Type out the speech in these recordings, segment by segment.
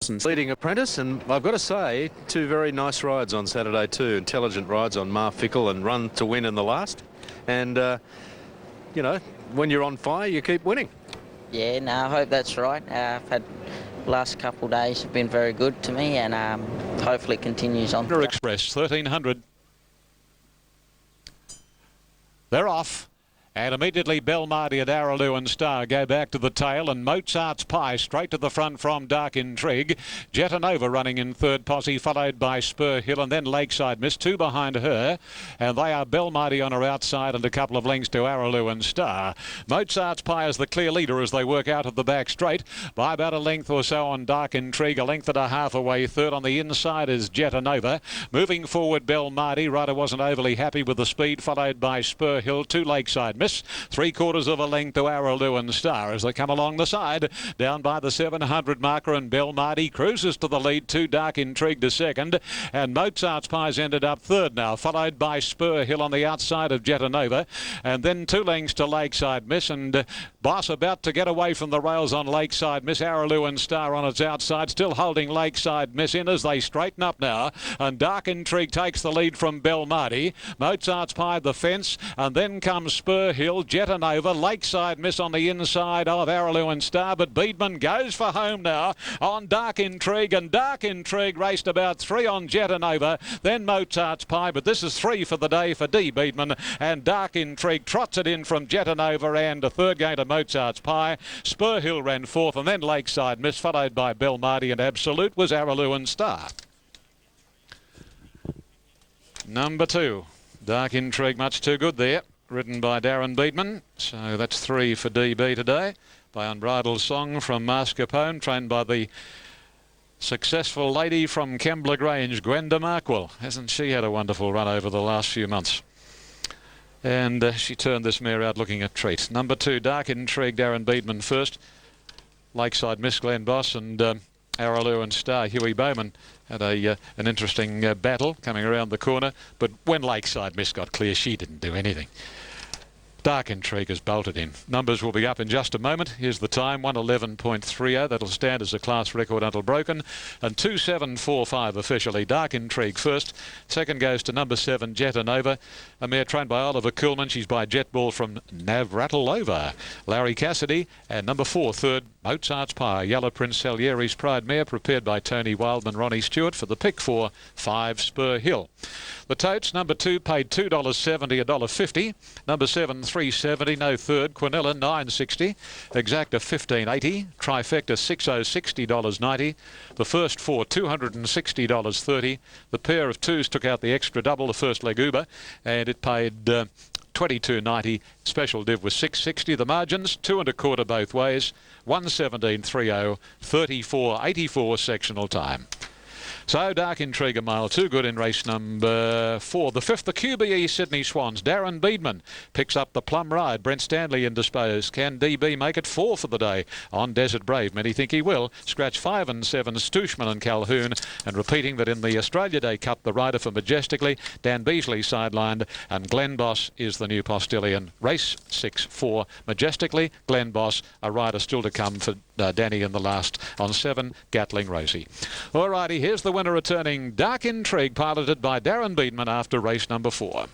Leading apprentice, and I've got to say, two very nice rides on Saturday too. Intelligent rides on Mar Fickle and Run to Win in the last. And, you know, when you're on fire, you keep winning. Yeah, no, I hope that's right. I've had the last couple of days have been very good to me, and hopefully it continues on. Express 1300. They're off. And immediately Belmardy and Araloo and Star go back to the tail, and Mozart's Pie straight to the front from Dark Intrigue. Jetanova running in third, Posse, followed by Spur Hill, and then Lakeside Miss, two behind her. And they are Belmardy on her outside and a couple of lengths to Araloo and Star. Mozart's Pie is the clear leader as they work out of the back straight by about a length or so on Dark Intrigue, a length and a half away third. On the inside is Jetanova. Moving forward, Belmardy. Ryder wasn't overly happy with the speed, followed by Spur Hill, two Lakeside Miss. 3/4 of a length to Araloo and Star as they come along the side, down by the 700 marker, and Belmardy cruises to the lead, two Dark Intrigue to second, and Mozart's Pie's ended up third now, followed by Spur Hill on the outside of Jetanova, and then 2 lengths to Lakeside Miss, and Boss about to get away from the rails on Lakeside Miss. Araloo and Star on its outside, still holding Lakeside Miss in as they straighten up now, and Dark Intrigue takes the lead from Belmardy. Mozart's Pie the fence, and then comes Spur Hill, Jetanova, Lakeside Miss on the inside of Araloo and Star, but Beedman goes for home now on Dark Intrigue, and Dark Intrigue raced about 3 on Jetanova, then Mozart's Pie, but this is 3 for the day for D. Beedman, and Dark Intrigue trots it in from Jetanova, and a third going to Mozart's Pie. Spur Hill ran fourth, and then Lakeside Miss, followed by Belmardy, and Absolute was Araloo and Star. Number 2, Dark Intrigue, much too good there, ridden by Darren Beedman. So that's 3 for DB today by Unbridled Song from Mascarpone, trained by the successful lady from Kembla Grange, Gwenda Markwell. Hasn't she had a wonderful run over the last few months? And she turned this mare out looking a treat. Number 2, Dark Intrigue, Darren Beedman first. Lakeside Miss, Glenn Boss, and Araloo and Star, Huey Bowman had an interesting battle coming around the corner, but when Lakeside Miss got clear, she didn't do anything. Dark Intrigue has bolted in. Numbers will be up in just a moment. Here's the time, 1:11.30. That'll stand as a class record until broken. And 2:7.45 officially. Dark Intrigue first. Second goes to number 7, Jetanova. A mare trained by Oliver Kuhlman. She's by Jetball from Navratilova. Larry Cassidy. And number 4, third, Mozart's Pie. Yellow Prince Salieri's Pride mare, prepared by Tony Wildman, Ronnie Stewart, for the pick 4, 5 Spur Hill. The totes, number 2 paid $2.70, $1.50. Number 7, $3.70, no third. Quinella, $9.60. Exacta, $15.80. Trifecta, $60.90. The first 4, $260.30. The pair of twos took out the extra double, the first leg Uber, and it paid $22.90. Special div was $6.60. The margins, 2 1/4 both ways. 1:17.30. 34.84 sectional time. So Dark Intrigue a mile too good in race number 4. The 5th, the QBE Sydney Swans. Darren Beedman picks up the plum ride. Brent Stanley indisposed. Can DB make it 4 for the day on Desert Brave? Many think he will. Scratch 5 and 7, Stooshman and Calhoun. And repeating that in the Australia Day Cup, the rider for Majestically, Dan Beasley sidelined, and Glenn Boss is the new postillion. Race 6 for Majestically. Glenn Boss, a rider still to come for Danny in the last on 7, Gatling Rosie. Alrighty, here's the winner returning, Dark Intrigue, piloted by Darren Beedman after race number 4.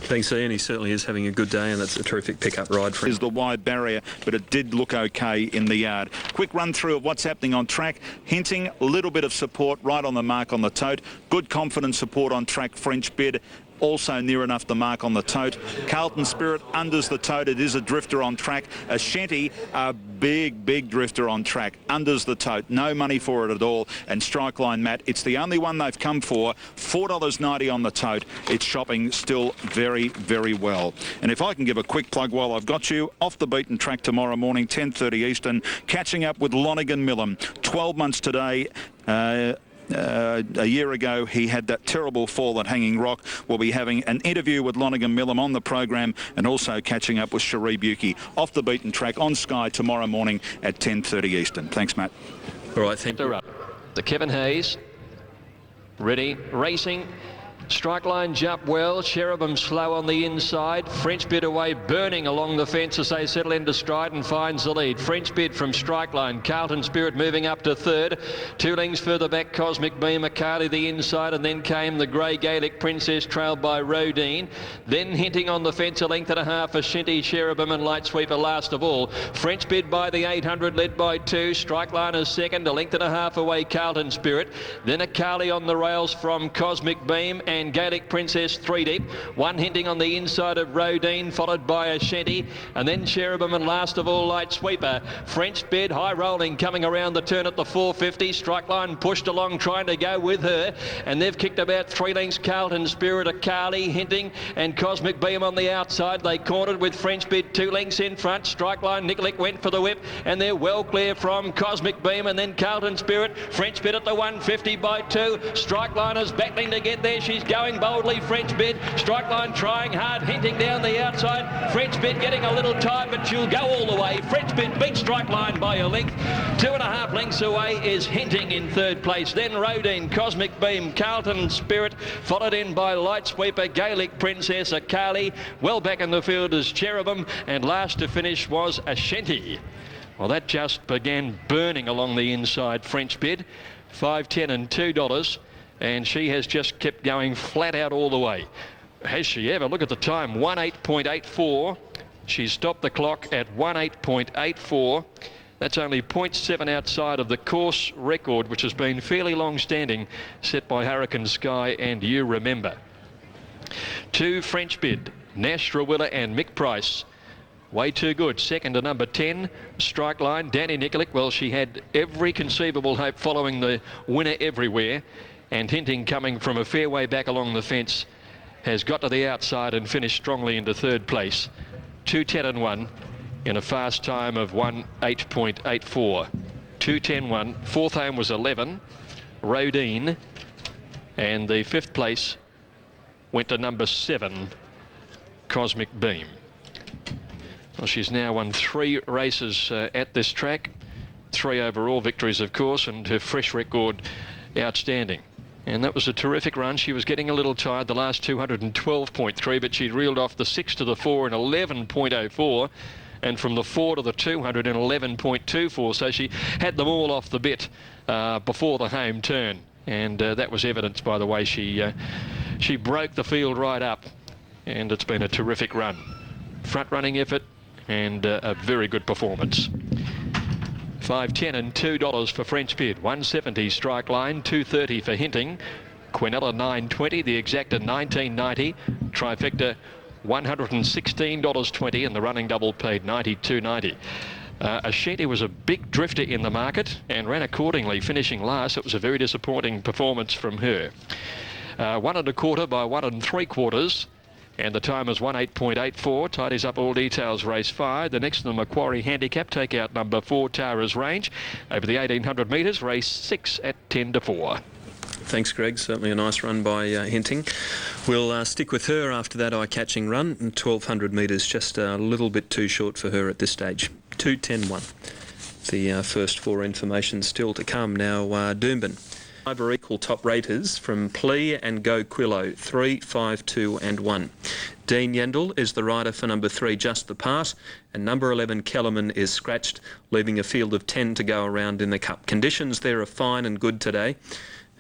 Thanks, Ian. He certainly is having a good day, and that's a terrific pickup ride for him. Is the wide barrier, but it did look okay in the yard. Quick run through of what's happening on track. Hinting a little bit of support right on the mark on the tote. Good confident support on track. French Bid also near enough the mark on the tote. Carlton Spirit unders the tote. It is a drifter on track. Ashanti, a big drifter on track. Unders the tote. No money for it at all. And Strike Line Matt, it's the only one they've come for. $4.90 on the tote. It's shopping still very well. And if I can give a quick plug while I've got you, Off the Beaten Track tomorrow morning, 10:30 Eastern, catching up with Lonergan Millam. 12 months today. A year ago, he had that terrible fall at Hanging Rock. We'll be having an interview with Lonergan Millam on the program, and also catching up with Cherie Buki. Off the Beaten Track on Sky tomorrow morning at 10:30 Eastern. Thanks, Matt. All right, thank you. The Kevin Hayes, ready, racing. Strike line jump well. Cherubim slow on the inside. French Bid away, burning along the fence as they settle into stride and finds the lead. French Bid from strike line. Carlton Spirit moving up to third. 2 lengths further back, Cosmic Beam, Akali the inside, and then came the Grey Gaelic Princess, trailed by Rodine. Then hinting on the fence, 1.5 lengths, Ashanti, Cherubim and Light Sweeper last of all. French Bid by the 800, led by 2. Strike line is second, 1.5 lengths away, Carlton Spirit. Then Akali on the rails from Cosmic Beam and Gaelic Princess 3 deep. 1 hinting on the inside of Rodine, followed by Ashanti, and then Cherubim and last of all Light Sweeper. French Bid high rolling, coming around the turn at the 450. Strike line pushed along, trying to go with her, and they've kicked about 3 lengths. Carlton Spirit, Akali hinting, and Cosmic Beam on the outside. They cornered with French Bid 2 lengths in front. Strike line, Nikolic went for the whip, and they're well clear from Cosmic Beam, and then Carlton Spirit. French Bid at the 150 by 2. Strike line is battling to get there. She's going boldly, French Bid. Strike line trying hard, hinting down the outside. French Bid getting a little tired, but she'll go all the way. French Bid beats Strike line by a length. 2.5 lengths away is Hinting in third place. Then Rodine, Cosmic Beam, Carlton Spirit, followed in by Light Sweeper, Gaelic Princess, Akali. Well back in the field is Cherubim, and last to finish was Ashanti. Well, that just began burning along the inside, French Bid. 5, 10 and $2. And she has just kept going flat out all the way. Has she ever? Look at the time, 1:8.84. She stopped the clock at 1:8.84. That's only 0.7 outside of the course record, which has been fairly long-standing, set by Hurricane Sky and You Remember. 2 French Bid, Nash Rawilla and Mick Price. Way too good. Second to number 10, Strike Line, Danny Nikolic. Well, she had every conceivable hope following the winner everywhere. And Hinting, coming from a fair way back along the fence, has got to the outside and finished strongly into third place. 2:10 and 1 in a fast time of 1:8.84. 2:10.1. Fourth home was 11, Rodine, and the fifth place went to number 7, Cosmic Beam. Well, she's now won 3 races at this track, 3 overall victories, of course, and her fresh record outstanding. And that was a terrific run. She was getting a little tired the last 212.3, but she reeled off the 6 to the 4 in 11.04, and from the 4 to the 200 in 11.24. So she had them all off the bit before the home turn, and that was evidenced by the way she broke the field right up. And it's been a terrific run, front running effort, and a very good performance. 5, 10 and $2 for French Bid. 170 Strike Line, 230 for Hinting. Quinella 920, the exacta 1990. Trifecta $116.20, and the running double paid $92.90. Ashanti was a big drifter in the market and ran accordingly, finishing last. It was a very disappointing performance from her. 1 1/4 by 1 3/4. And the time is 1:8.84. Tidies up all details, race 5. The next to the Macquarie Handicap, take out number 4, Tara's Range. Over the 1800 metres, race 6 at 10 to 4. Thanks, Greg. Certainly a nice run by Hinting. We'll stick with her after that eye-catching run. And 1200 metres, just a little bit too short for her at this stage. 2:10.1. The first 4 information still to come. Now, Doomben. 5 are equal top raters from Plea and Go Quillo, 3, 5, 2 and 1. Dean Yendall is the rider for number 3, Just the Part, and number 11, Kellerman, is scratched, leaving a field of 10 to go around in the Cup. Conditions there are fine and good today,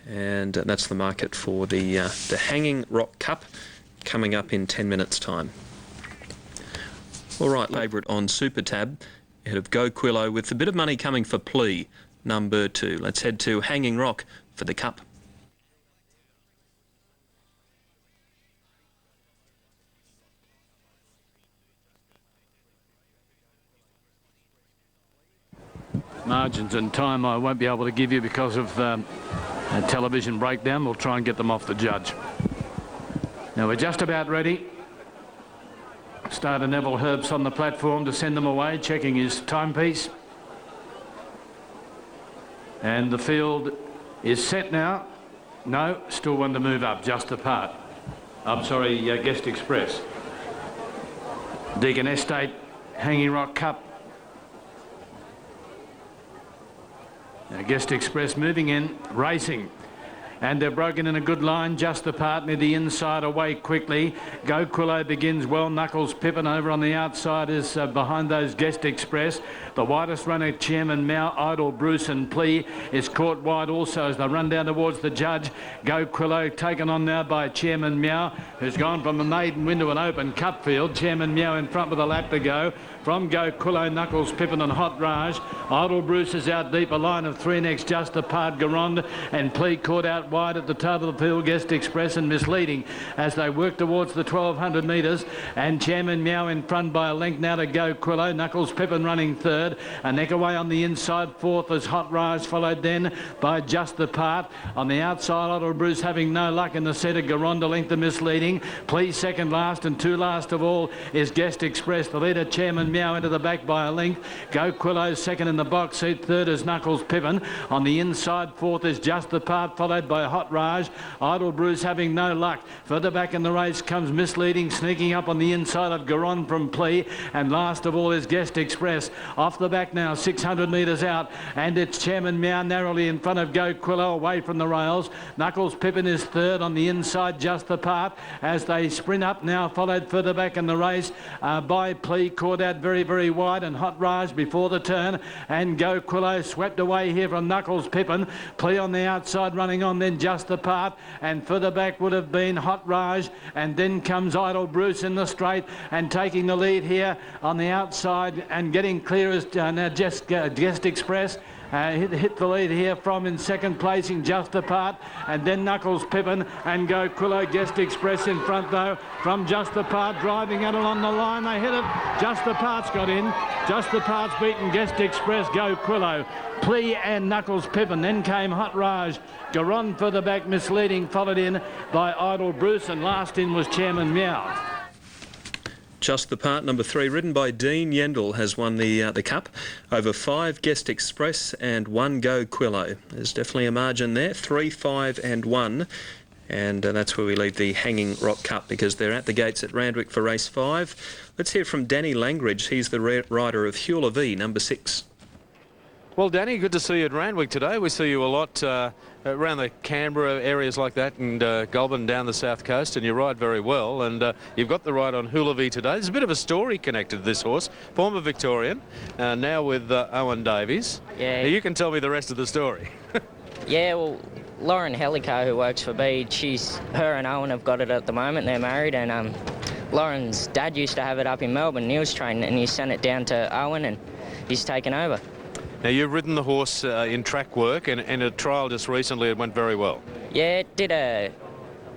and that's the market for the Hanging Rock Cup coming up in 10 minutes' time. All right, favourite on Super Tab, ahead of Go Quillo, with a bit of money coming for Plea, number 2. Let's head to Hanging Rock for the Cup. Margins and time I won't be able to give you because of a television breakdown. We'll try and get them off the judge. Now we're just about ready. Starter Neville Herbst on the platform to send them away, checking his timepiece. And the field is set now. No, still one to move up, Just the Part. Guest Express. Deagon Estate, Hanging Rock Cup. Now, Guest Express moving in, racing. And they're broken in a good line, just apart near the inside, away quickly. Go Quillo begins well. Knuckles Pippin over on the outside is behind those Guest Express. The widest runner, Chairman Mao, Idle, Bruce and Plea is caught wide also as they run down towards the judge. Go Quillo taken on now by Chairman Meow, who's gone from a maiden win to an open cup field. Chairman Meow in front with a lap to go. From Go Quillo, Knuckles Pippin and Hot Raj. Idle Bruce is out deep, a line of three next, just apart Garond and Plea caught out wide at the top of the field. Guest Express and Misleading as they work towards the 1200 metres, and Chairman Meow in front by a length now to Go Quillo. Knuckles Pippin running third, a neck away on the inside. Fourth is Hot Rise, followed then by Just Apart. On the outside, Idle Bruce having no luck in the centre. Garond a length of Misleading. Plea second last, and two last of all is Guest Express. The leader, Chairman Meow, into the back by a length. Go Quillo second in the box seat. Third is Knuckles Pippin. On the inside, fourth is Just Apart, followed by Hot Raj. Idle Bruce having no luck. Further back in the race comes Misleading, sneaking up on the inside of Garond from Plea. And last of all is Guest Express. Off the back now, 600 metres out. And it's Chairman Meow narrowly in front of Go Quillo, away from the rails. Knuckles Pippin is third on the inside, Just Apart, as they sprint up now, followed further back in the race by Plea, caught out very, very wide, and Hot Raj before the turn. And Go Quillo swept away here from Knuckles Pippin. Plea on the outside running on, then Just Apart, and further back would have been Hot Raj, and then comes Idle Bruce in the straight and taking the lead here on the outside and getting clear as now Guest Express. Hit the lead here from in second placing, Just Apart, and then Knuckles Pippin and Go Quillo. Guest Express in front though from Just Apart, driving out along the line. They hit it. Just Apart's got in. Just Apart's beaten Guest Express, Go Quillo, Plea and Knuckles Pippin. Then came Hot Raj. Garond further back, Misleading, followed in by Idle Bruce, and last in was Chairman Meow. Just the Part, number 3, ridden by Dean Yendall, has won the Cup over 5 Guest Express and 1 Go Quillo. There's definitely a margin there, 3, 5 and 1. And that's where we leave the Hanging Rock Cup, because they're at the gates at Randwick for race 5. Let's hear from Danny Langridge. He's the rider of Hula V, number 6. Well, Danny, good to see you at Randwick today. We see you a lot around the Canberra areas like that, and Goulburn down the south coast, and you ride very well. And you've got the ride on Hula V today. There's a bit of a story connected to this horse. Former Victorian, now with Owen Davies. Yeah. Now, you can tell me the rest of the story. Yeah, well, Lauren Hellico, who works for Bede, her and Owen have got it at the moment. They're married, and Lauren's dad used to have it up in Melbourne. He was training, and he sent it down to Owen, and he's taken over. Now, you've ridden the horse in track work, and in a trial just recently it went very well. Yeah, did a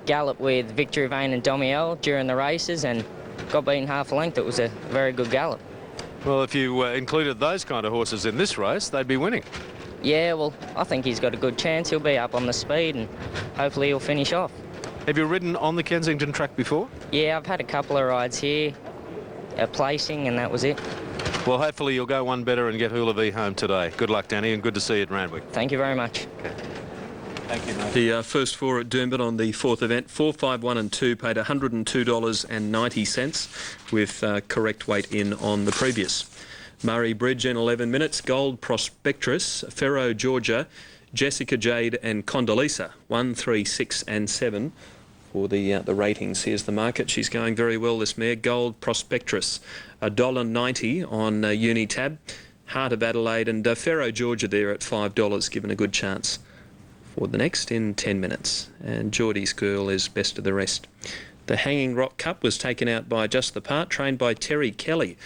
gallop with Victory Vane and Domiel during the races and got beaten half a length. It was a very good gallop. Well, if you included those kind of horses in this race, they'd be winning. Yeah, well, I think he's got a good chance. He'll be up on the speed and hopefully he'll finish off. Have you ridden on the Kensington track before? Yeah, I've had a couple of rides here, a placing, and that was it. Well, hopefully you'll go one better and get Hula V home today. Good luck, Danny, and good to see you at Randwick. Thank you very much. Okay. Thank you, mate. The first 4 at Doomben on the 4th event, 4, 5, 1 and 2, paid $102.90 with correct weight in on the previous. Murray Bridge in 11 minutes, Gold Prospectress, Ferro Georgia, Jessica Jade and Condoleezza, 1, 3, 6 and 7 for the ratings. Here's the market. She's going very well, this mare. Gold Prospectress, $1.90 on Unitab. Heart of Adelaide and Ferro Georgia there at $5, given a good chance for the next in 10 minutes. And Geordie's Girl is best of the rest. The Hanging Rock Cup was taken out by Just the Part, trained by Terry Kelly.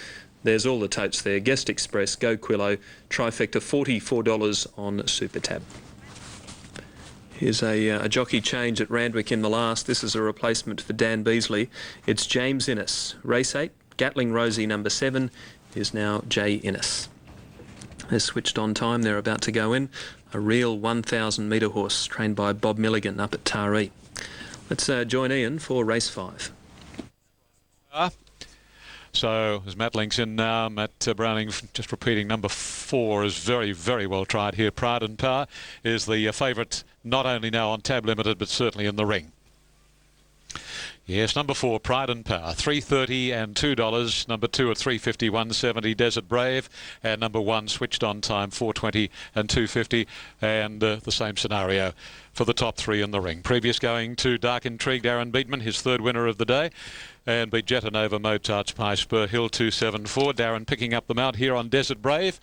There's all the totes there. Guest Express, Go Quillo, trifecta $44 on Super Tab. Here's a jockey change at Randwick in the last. This is a replacement for Dan Beasley. It's James Innes. Race 8, Gatling Rosie number 7 is now Jay Innes. They're switched on time. They're about to go in. A real 1,000 metre horse trained by Bob Milligan up at Taree. Let's join Ian for race 5. So as Matt links in now, Matt Browning just repeating number 4 is very, very well tried here. Pride and Power is the favourite, not only now on Tab Limited, but certainly in the ring. Yes, number 4, Pride and Power, $3.30 and $2. Number 2 at $3.50, $1.70, Desert Brave. And number 1, Switched on Time, $4.20 and $2.50. And the same scenario for the top 3 in the ring. Previous going to Dark Intrigue, Darren Beatman, his 3rd winner of the day. And beat Jetanova, Mozart's Pie, Spur Hill, 274. Darren picking up the mount here on Desert Brave.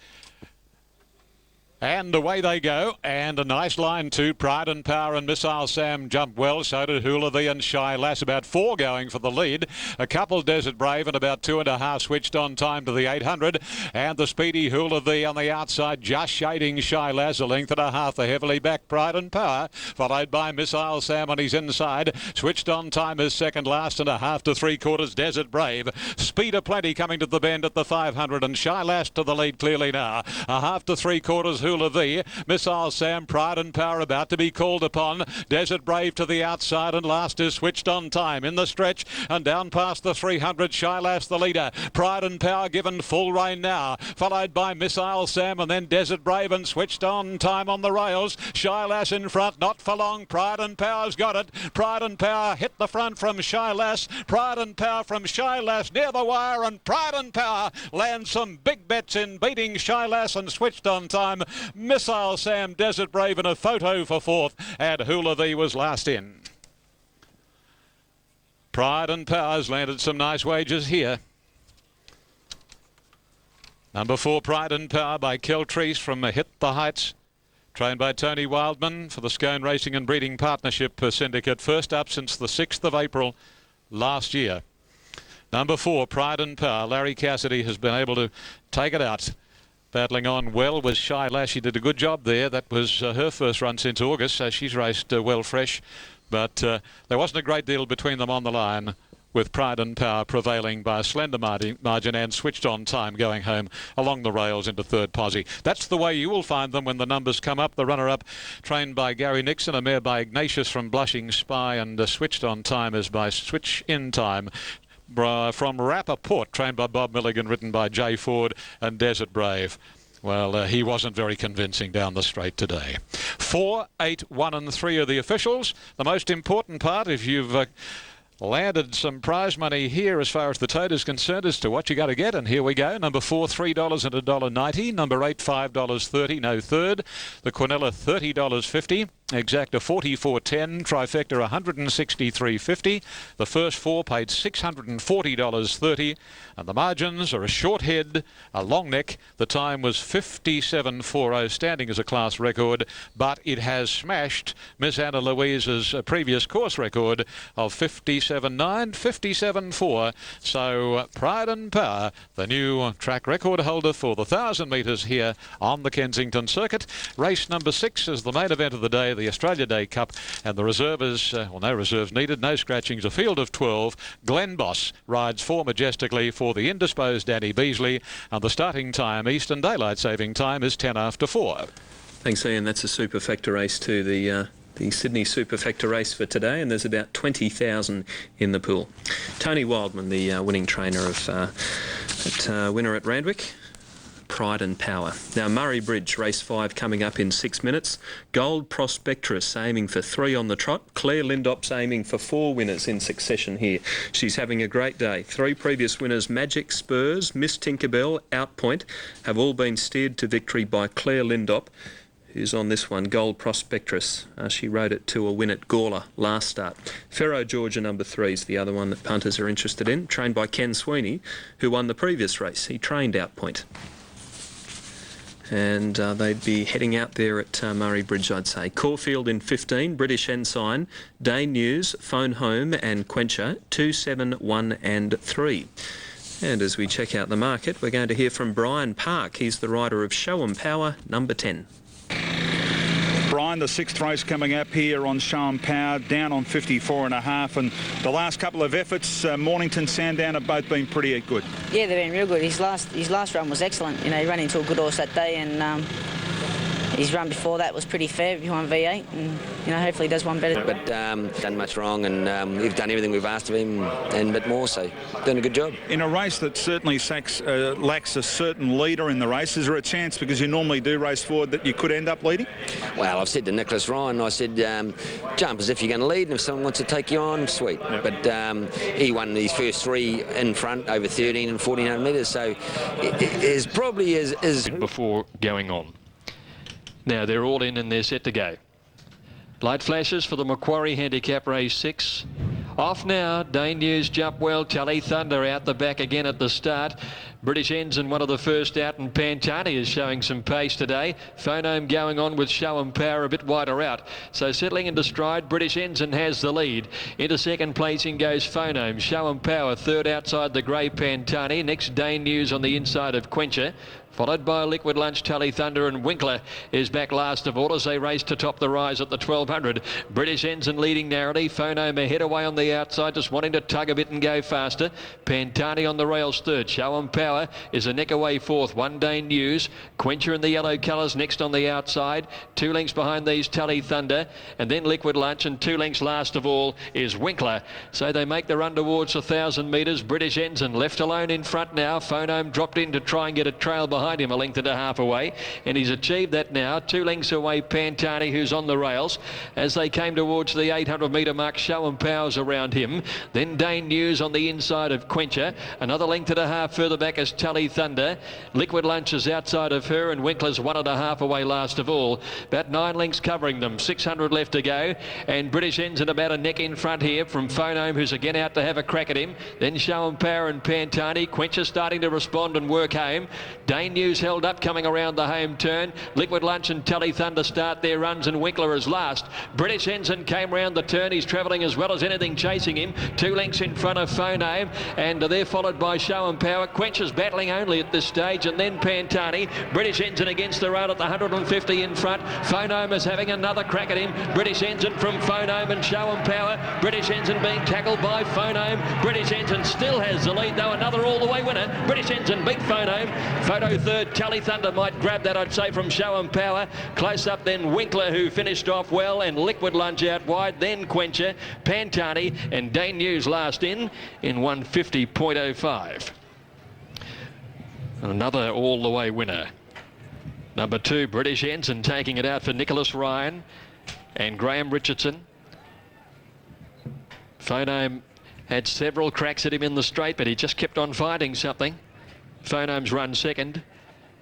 And away they go, and a nice line too. Pride and Power and Missile Sam jumped well. So did Hula Thee and Shy Lass. About 4 going for the lead. A couple Desert Brave and about 2.5 Switched on Time to the 800. And the speedy Hula Thee on the outside, just shading Shy Lass. A length and a half. The heavily back Pride and Power, followed by Missile Sam on his inside. Switched on Time is second last, and a half to 3/4 Desert Brave. Speed aplenty coming to the bend at the 500, and Shy Lass to the lead clearly now. A half to 3/4 Hula Thee, Missile Sam, Pride and Power about to be called upon. Desert Brave to the outside, and last is Switched on Time in the stretch, and down past the 300, Shy Lass the leader. Pride and Power given full rein now, followed by Missile Sam, and then Desert Brave and Switched on Time on the rails. Shy Lass in front, not for long. Pride and Power's got it. Pride and Power hit the front from Shy Lass. Pride and Power from Shy Lass near the wire, and Pride and Power lands some big bets in beating Shy Lass and Switched on Time. Missile Sam, Desert Brave in a photo for 4th, and Hula Thee was last in. Pride and Power's landed some nice wages here. Number 4, Pride and Power by Keltreese from Hit the Heights. Trained by Tony Wildman for the Scone Racing and Breeding Partnership Syndicate. First up since the 6th of April last year. Number 4, Pride and Power. Larry Cassidy has been able to take it out. Battling on well with Shy Lass. She did a good job there. That was her first run since August, so she's raced well fresh. But there wasn't a great deal between them on the line, with Pride and Power prevailing by a slender margin and Switched on Time going home along the rails into 3rd posse. That's the way you will find them when the numbers come up. The runner-up, trained by Gary Nixon, a mare by Ignatius from Blushing Spy, and Switched on Time is by Switch in Time. From Rappaport, trained by Bob Milligan, written by Jay Ford, and Desert Brave. Well, he wasn't very convincing down the straight today. 4, 8, 1 and 3 are the officials. The most important part, if you've landed some prize money here as far as the tote is concerned, as to what you got to get, and here we go. Number 4, $3 and $1.90. Number 8, $5.30, no third. The Quinella, $30.50. Exacta, $44.10. Trifecta, $163.50. The first 4 paid $640.30. And the margins are a short head, a long neck. The time was 57.40, standing as a class record, but it has smashed Miss Anna Louise's previous course record of 57.9, 57.4. So Pride and Power, the new track record holder for the 1,000 metres here on the Kensington Circuit. Race number 6 is the main event of the day, the Australia Day Cup, and the reservers, well, no reserves needed, no scratchings, a field of 12. Glen Boss rides 4 majestically for the indisposed Danny Beasley, and the starting time, Eastern Daylight Saving Time, is 10 after 4. Thanks, Ian. That's a superfecta race too, the Sydney superfecta race for today, and there's about 20,000 in the pool. Tony Wildman, the winning trainer of winner at Randwick. Pride and Power. Now Murray Bridge, race 5 coming up in 6 minutes. Gold Prospectress aiming for 3 on the trot. Claire Lindop's aiming for 4 winners in succession here. She's having a great day. 3 previous winners, Magic Spurs, Miss Tinkerbell, Outpoint, have all been steered to victory by Claire Lindop, who's on this one, Gold Prospectress. She rode it to a win at Gawler last start. Ferro Georgia number 3 is the other one that punters are interested in, trained by Ken Sweeney, who won the previous race. He trained Outpoint. And they'd be heading out there at Murray Bridge, I'd say. Caulfield in 15, British Ensign, Dane News, Phone Home and Quencher, 2, 7, 1 and 3. And as we check out the market, we're going to hear from Brian Park. He's the rider of Show 'em Power, number 10. Brian, the 6th race coming up here on Show 'em Power, down on 54.5, and the last couple of efforts, Mornington, Sandown, have both been pretty good. Yeah, they've been real good. His last run was excellent. You know, he ran into a good horse that day, and his run before that was pretty fair behind V8, and hopefully he does one better. But done much wrong, and we've done everything we've asked of him and a bit more, so done a good job. In a race that certainly lacks a certain leader in the race, is there a chance, because you normally do race forward, that you could end up leading? Well, I've said to Nicholas Ryan, I said, jump as if you're going to lead, and if someone wants to take you on, sweet. Yep. But he won these first 3 in front over 13 and 1400 metres, so it is probably is before going on. Now they're all in and they're set to go. Light flashes for the Macquarie Handicap Race 6. Off now, Dane News jump well, Tally Thunder out the back again at the start. British Ensign one of the first out, and Pantani is showing some pace today. Phonome going on with Show and Power a bit wider out. So settling into stride, British Ensign has the lead. Into second placing goes Phonome. Show and Power third outside the grey Pantani. Next Dane News on the inside of Quencher. Followed by Liquid Lunch, Tally Thunder, and Winkler is back last of all as they race to top the rise at the 1200. British Ensign leading narrowly. Phonome ahead away on the outside, just wanting to tug a bit and go faster. Pantani on the rails third. Show and Power is a neck away fourth. One Day News. Quencher in the yellow colours next on the outside. 2 lengths behind these Tally Thunder, and then Liquid Lunch, and 2 lengths last of all is Winkler. So they make the run towards 1,000 metres. British Ensign left alone in front now. Phonome dropped in to try and get a trail behind him, a length and a half away, and he's achieved that now. 2 lengths away Pantani, who's on the rails as they came towards the 800 metre mark. Show and Power's around him, then Dane News on the inside of Quencher. Another length and a half further back as Tally Thunder. Liquid Lunch is outside of her, and Winkler's 1.5 away last of all. About 9 lengths covering them. 600 left to go, and British Ensign about a neck in front here from Phonome, who's again out to have a crack at him. Then Show and Power and Pantani. Quencher starting to respond and work home. Dane News held up coming around the home turn. Liquid Lunch and Tally Thunder start their runs, and Winkler is last. British Ensign came round the turn. He's travelling as well as anything chasing him. 2 lengths in front of Phonome, and they're followed by Show and Power. Quencher's battling only at this stage, and then Pantani. British Ensign against the rail at the 150 in front. Phonome is having another crack at him. British Ensign from Phonome and Show and Power. British Ensign being tackled by Phonome. British Ensign still has the lead though. Another all-the-way winner. British Ensign beat Phonome. Photo third. Tally Thunder might grab that, I'd say, from Show and Power. Close up then Winkler, who finished off well, and Liquid Lunch out wide. Then Quencher, Pantani, and Dane News last in 150.05. Another all-the-way winner. Number 2, British Ensign, taking it out for Nicholas Ryan and Graham Richardson. Phonome had several cracks at him in the straight, but he just kept on finding something. Phonome's run second.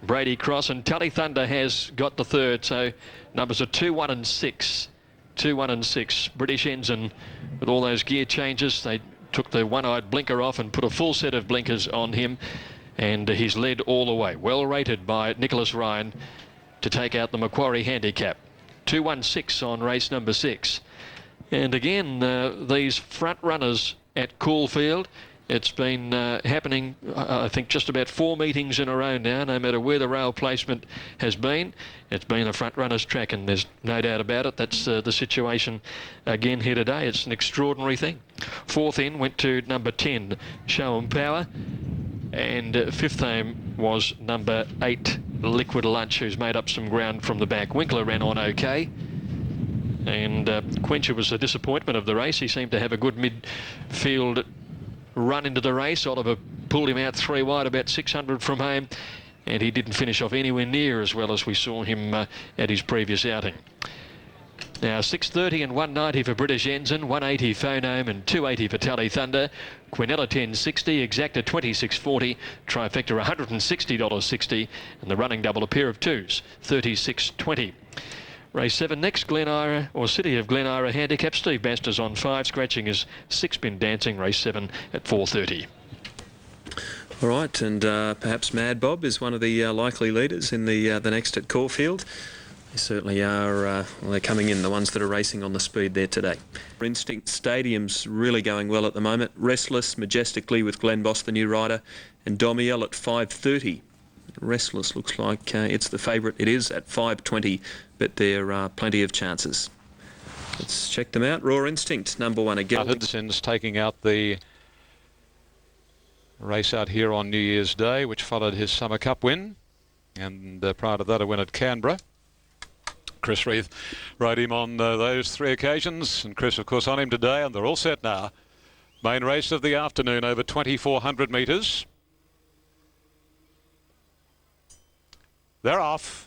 Brady Cross, and Tally Thunder has got the third, so numbers are 2, 1 and 6. 2, 1 and 6. British Ensign, with all those gear changes, they took the one-eyed blinker off and put a full set of blinkers on him, and he's led all the way. Well rated by Nicholas Ryan to take out the Macquarie Handicap. 2-1-6 on race number 6. And again, these front runners at Caulfield, it's been happening, I think, just about 4 meetings in a row now, no matter where the rail placement has been. It's been a front runner's track, and there's no doubt about it. That's the situation again here today. It's an extraordinary thing. 4th in went to number 10, Show and Power. And 5th home was number 8, Liquid Lunch, who's made up some ground from the back. Winkler ran on okay. And Quencher was a disappointment of the race. He seemed to have a good midfield run into the race. Oliver pulled him out 3 wide, about 600 from home, and he didn't finish off anywhere near as well as we saw him at his previous outing. Now 630 and 190 for British Ensign, 180 Phonome and 280 for Tally Thunder. Quinella 1060, Exacta 2640, Trifecta $160.60, and the running double, a pair of twos, 36.20. Race 7 next, Glen Ira, or City of Glen Ira Handicap. Steve Baster's on 5, scratching his 6-pin dancing. Race 7 at 4:30. All right, and perhaps Mad Bob is one of the likely leaders in the next at Caulfield. They certainly are. Well, they're coming in, the ones that are racing on the speed there today. Instinct Stadium's really going well at the moment. Restless, majestically with Glen Boss, the new rider, and Domiel at 5:30. Restless looks like it's the favourite. It is at 5:20, but there are plenty of chances. Let's check them out. Raw Instinct, number 1 again. Hudson's taking out the race out here on New Year's Day, which followed his Summer Cup win, and prior to that a win at Canberra. Chris Reith rode him on those 3 occasions, and Chris, of course, on him today, and they're all set now. Main race of the afternoon over 2,400 metres. They're off.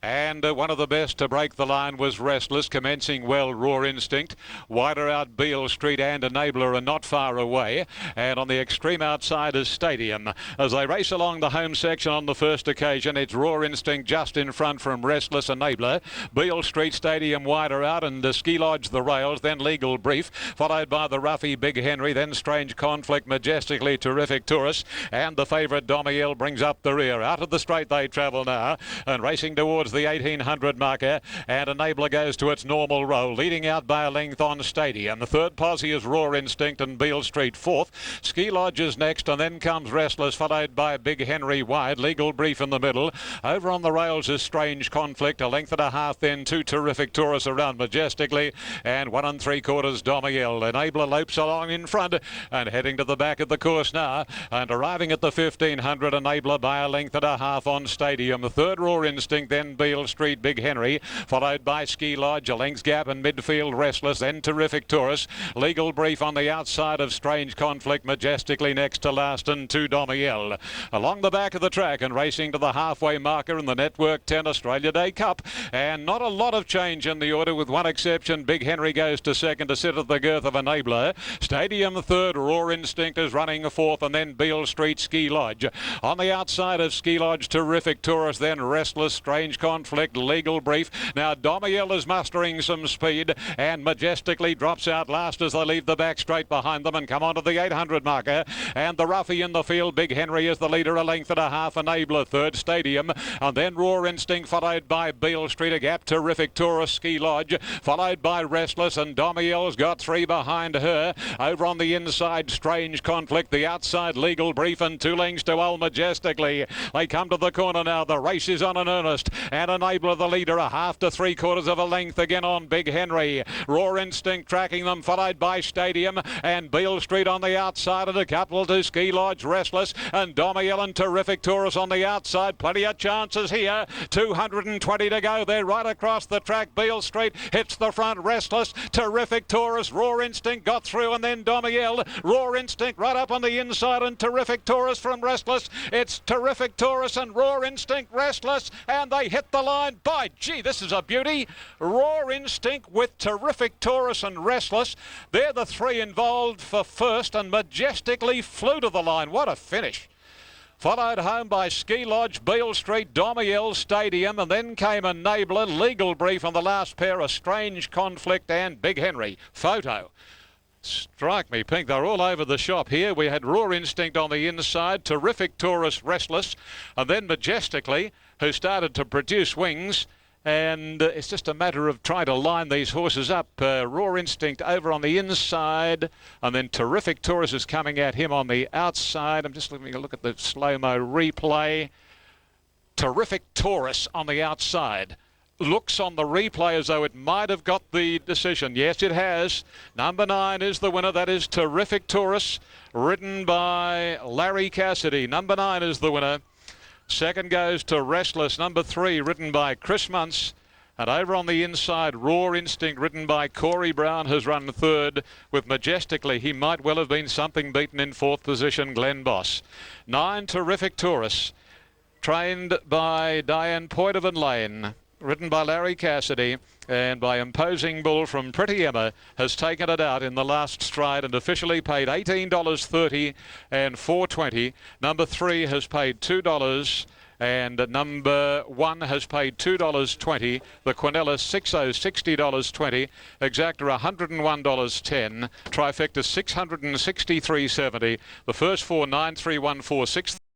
And one of the best to break the line was Restless, commencing well, Raw Instinct. Wider out, Beale Street and Enabler are not far away. And on the extreme outside is Stadium. As they race along the home section on the first occasion, it's Raw Instinct just in front from Restless, Enabler. Beale Street, Stadium wider out, and Ski Lodge the rails, then Legal Brief, followed by the Ruffy Big Henry, then Strange Conflict, Majestically Terrific Tourist, and the favourite Domiel brings up the rear. Out of the straight they travel now, and racing towards the 1800 marker, and Enabler goes to its normal roll, leading out by a length on Stadium. The third posse is Raw Instinct and Beale Street fourth. Ski Lodge is next, and then comes Restless, followed by Big Henry wide, Legal Brief in the middle. Over on the rails is Strange Conflict, a length and a half, then 2 Terrific Tourists around Majestically, and 1 3/4 Domiel. Enabler lopes along in front and heading to the back of the course now, and arriving at the 1500, Enabler by a length and a half on Stadium. The third Raw Instinct, then Beale Street, Big Henry, followed by Ski Lodge, a length's gap, and midfield Restless, then Terrific Tourist. Legal Brief on the outside of Strange Conflict, Majestically next to last, and 2 Domiel. Along the back of the track and racing to the halfway marker in the Network 10 Australia Day Cup, and not a lot of change in the order with one exception. Big Henry goes to second to sit at the girth of Enabler. Stadium third, Raw Instinct is running fourth, and then Beale Street, Ski Lodge. On the outside of Ski Lodge, Terrific Tourist, then Restless, Strange Conflict, Legal Brief. Now Domiel is mustering some speed, and Majestically drops out last as they leave the back straight behind them and come on to the 800 marker. And the Ruffy in the field, Big Henry is the leader, a length and a half. Enabler third, Stadium, and then Raw Instinct, followed by Beale Street, a gap, Terrific Tourist, Ski Lodge, followed by Restless, and Domiel's got 3 behind her. Over on the inside, Strange Conflict, the outside, Legal Brief, and 2 lengths to well, Majestically. They come to the corner now. The race is on in earnest, and Enabler the leader, a half to 3/4 of a length again on Big Henry. Raw Instinct tracking them, followed by Stadium, and Beale Street on the outside, and a couple to Ski Lodge, Restless, and Domiel and Terrific Tourist on the outside. Plenty of chances here. 220 to go. They're right across the track. Beale Street hits the front. Restless, Terrific Tourist, Raw Instinct got through, and then Domiel. Raw Instinct right up on the inside, and Terrific Tourist from Restless. It's Terrific Tourist and Raw Instinct, Restless, and they hit the line. By gee, this is a beauty. Raw Instinct with Terrific Tourist and Restless. They're the 3 involved for first, and Majestically flew to the line. What a finish. Followed home by Ski Lodge, Beale Street, Domiel, Stadium, and then came Enabler, Legal Brief on the last pair, a Strange Conflict, and Big Henry. Photo. Strike me pink, they're all over the shop here. We had Raw Instinct on the inside, Terrific Tourist, Restless, and then Majestically, who started to produce wings. And it's just a matter of trying to line these horses up. Raw Instinct over on the inside, and then Terrific Tourist is coming at him on the outside. I'm just looking a look at the slow-mo replay. Terrific Tourist on the outside. Looks on the replay as though it might have got the decision. Yes, it has. Number 9 is the winner. That is Terrific Tourist, ridden by Larry Cassidy. Number 9 is the winner. Second goes to Restless, number 3, ridden by Chris Muntz. And over on the inside, Raw Instinct, ridden by Corey Brown, has run third. With Majestically, he might well have been something beaten in 4th position, Glenn Boss. 9, Terrific Tourist, trained by Diane Poitevin Lane, ridden by Larry Cassidy, and by Imposing Bull from Pretty Emma, has taken it out in the last stride and officially paid $18.30 and $4.20. Number 3 has paid $2, and number 1 has paid $2.20. The Quinella 60 $60.20. Exacta $101.10. Trifecta $663.70. The first 4 93146.